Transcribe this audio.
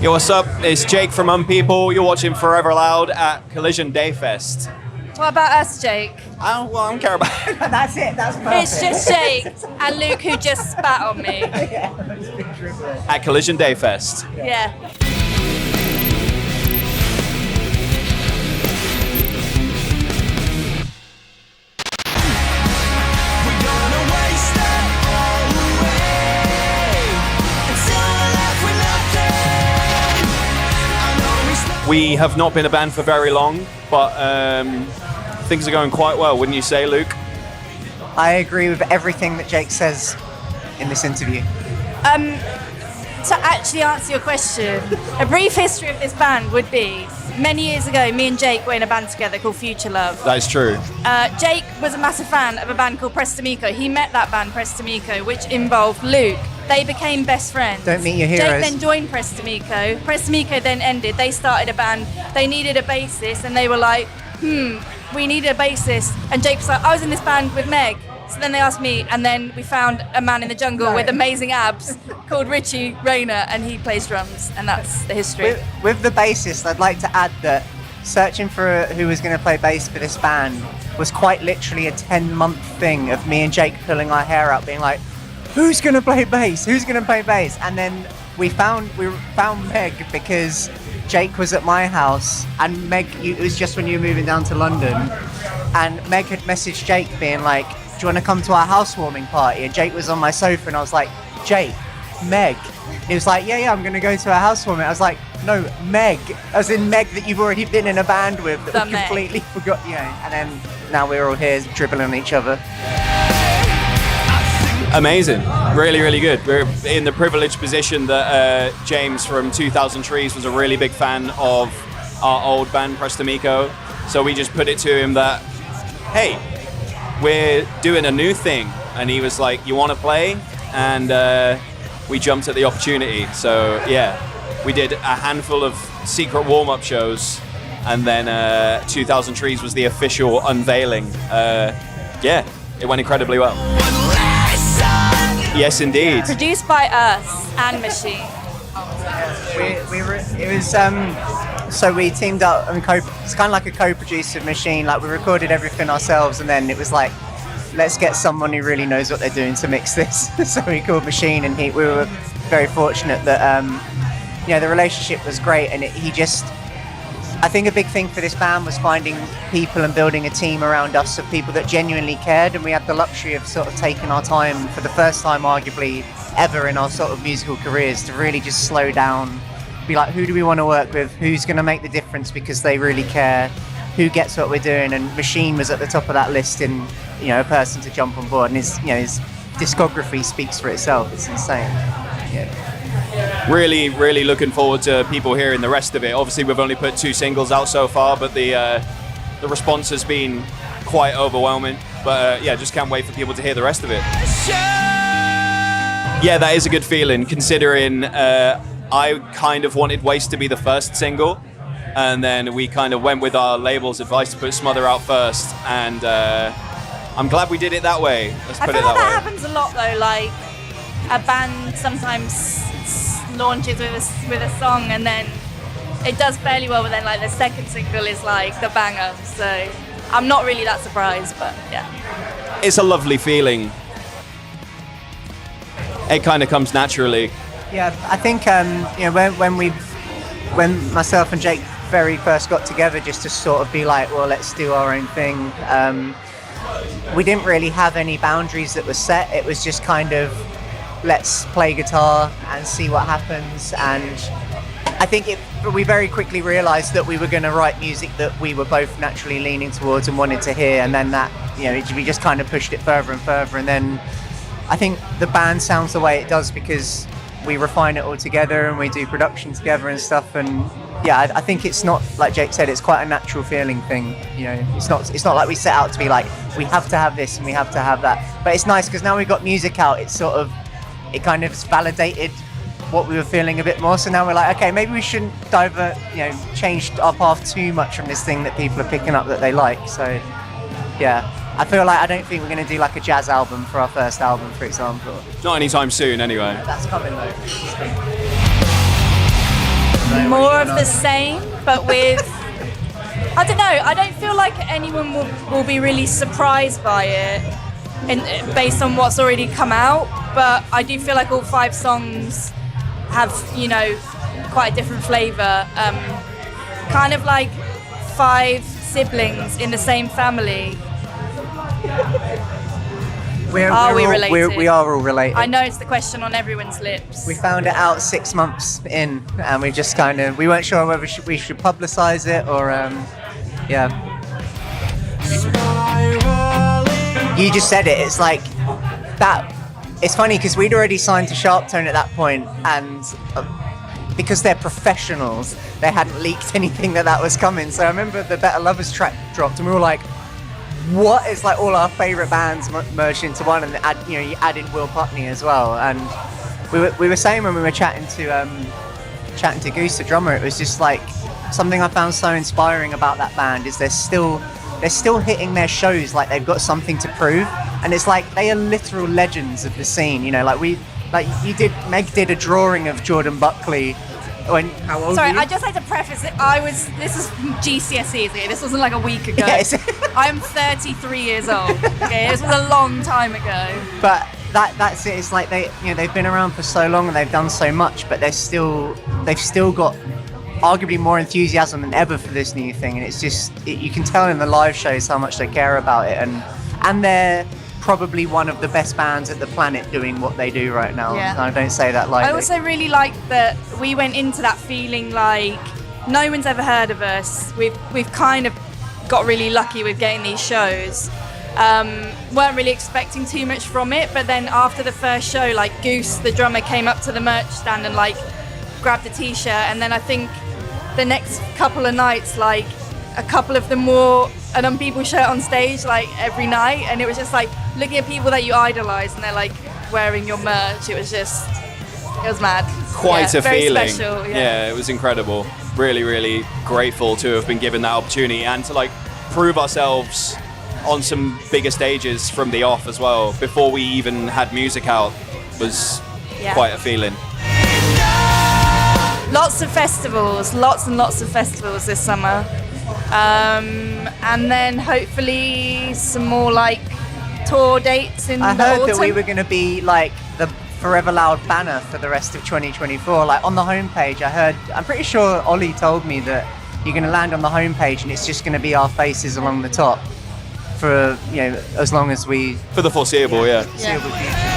Yo, what's up? It's Jake from Unpeople. You're watching Forever Loud at Collision Day Fest. What about us, Jake? I don't care about it. That's it, that's perfect. It's just Jake and Luke who just spat on me. At Collision Day Fest. Yeah. We have not been a band for very long, but things are going quite well, wouldn't you say, Luke? I agree with everything that Jake says in this interview. To actually answer your question, a brief history of this band would be, many years ago, me and Jake were in a band together called Future Love. That is true. Jake was a massive fan of a band called Prestamico. He met that band, Prestamico, which involved Luke. They became best friends. Don't meet your heroes. Jake then joined Prestamico. Prestamico then ended. They started a band. They needed a bassist, and they were like, we needed a bassist. And Jake was like, I was in this band with Meg. So then they asked me, and then we found a man in the jungle with amazing abs called Richie Rayner, and he plays drums, and that's the history. With the bassist, I'd like to add that searching for who was going to play bass for this band was quite literally a 10-month thing of me and Jake pulling our hair out, being like, who's going to play bass? Who's going to play bass? And then we found Meg because Jake was at my house, and Meg, it was just when you were moving down to London, and Meg had messaged Jake being like, do you want to come to our housewarming party? And Jake was on my sofa, and I was like, Jake, Meg. He was like, yeah, I'm going to go to a housewarming. I was like, no, Meg, as in Meg that you've already been in a band with that we completely forgot, and then now we're all here dribbling on each other. Amazing. Really, really good. We're in the privileged position that James from 2000 Trees was a really big fan of our old band, Prestamico. So we just put it to him that, hey, we're doing a new thing. And he was like, you want to play? And we jumped at the opportunity. So yeah, we did a handful of secret warm-up shows, and then 2000 Trees was the official unveiling. Yeah, it went incredibly well. Yes, indeed. Produced by us and Machine. So we teamed up and it's kind of like a co-producer Machine. Like, we recorded everything ourselves, and then it was like, let's get someone who really knows what they're doing to mix this. So we called Machine, and we were very fortunate that the relationship was great, and I think a big thing for this band was finding people and building a team around us of people that genuinely cared, and we had the luxury of sort of taking our time for the first time arguably ever in our sort of musical careers to really just slow down, be like, who do we want to work with, who's going to make the difference because they really care, who gets what we're doing. And Machine was at the top of that list in a person to jump on board, and his discography speaks for itself. It's insane. Really, really looking forward to people hearing the rest of it. Obviously, we've only put 2 singles out so far, but the response has been quite overwhelming. But just can't wait for people to hear the rest of it. Yeah, that is a good feeling, considering I kind of wanted Waste to be the first single, and then we kind of went with our label's advice to put Smother out first, and I'm glad we did it that way. Let's put it that way. That happens a lot though, like a band sometimes launches with a song, and then it does fairly well, but then like the second single is like the banger. So I'm not really that surprised, but yeah. It's a lovely feeling. It kind of comes naturally. Yeah, I think when myself and Jake very first got together, just to sort of be like, well, let's do our own thing. We didn't really have any boundaries that were set. It was just kind of, let's play guitar and see what happens. And I think we very quickly realized that we were going to write music that we were both naturally leaning towards and wanted to hear. And then that, we just kind of pushed it further and further. And then I think the band sounds the way it does because we refine it all together and we do production together and stuff. And yeah, I think it's not, like Jake said, it's quite a natural feeling thing. It's not like we set out to be like, we have to have this and we have to have that. But it's nice because now we've got music out, it kind of validated what we were feeling a bit more. So now we're like, okay, maybe we shouldn't change our path too much from this thing that people are picking up that they like. So yeah, I feel like I don't think we're going to do like a jazz album for our first album, for example. Not anytime soon, anyway. That's coming though. more of the same, but with I don't know. I don't feel like anyone will be really surprised by it, based on what's already come out. But I do feel like all 5 songs have, quite a different flavour. Kind of like 5 siblings in the same family. Are we related? We are all related. I know it's the question on everyone's lips. We found it out 6 months in, and we just we weren't sure whether we should publicise it or, yeah. You just said it. It's like that. It's funny because we'd already signed to Sharptone at that point, and because they're professionals, they hadn't leaked anything that was coming. So I remember the Better Lovers track dropped, and we were like, what? It's like all our favourite bands merged into one, and you add in Will Putney as well. And we were saying when we were chatting to Goose, the drummer, it was just like something I found so inspiring about that band is they're still hitting their shows like they've got something to prove, and it's like they are literal legends of the scene. Meg did a drawing of Jordan Buckley. How old Sorry, were you? I just like to preface it. This is GCSEs. Okay? This wasn't like a week ago. Yes. I'm 33 years old. Okay, this was a long time ago. But that's it. It's like they've been around for so long and they've done so much, but they've still got arguably more enthusiasm than ever for this new thing. And it's just you can tell in the live shows how much they care about it, and they're probably one of the best bands at the planet doing what they do right now. Yeah. I don't say that lightly. I also really like that we went into that feeling like no one's ever heard of us. We've kind of got really lucky with getting these shows. Weren't really expecting too much from it, but then after the first show, like Goose, the drummer, came up to the merch stand and like grabbed a t-shirt, and then I think the next couple of nights, like a couple of them wore an Unpeople shirt on stage like every night, and it was just like looking at people that you idolize and they're like wearing your merch. It was mad. Quite a very feeling. Special, yeah, it was incredible. Really, really grateful to have been given that opportunity and to like prove ourselves on some bigger stages from the off as well. Before we even had music out was quite a feeling. Lots and lots of festivals this summer. And then hopefully some more like tour dates in the autumn. I heard that we were going to be like the Forever Loud banner for the rest of 2024. Like on the homepage, I'm pretty sure Ollie told me that you're going to land on the homepage and it's just going to be our faces along the top for as long as we... For the foreseeable, yeah. Foreseeable future.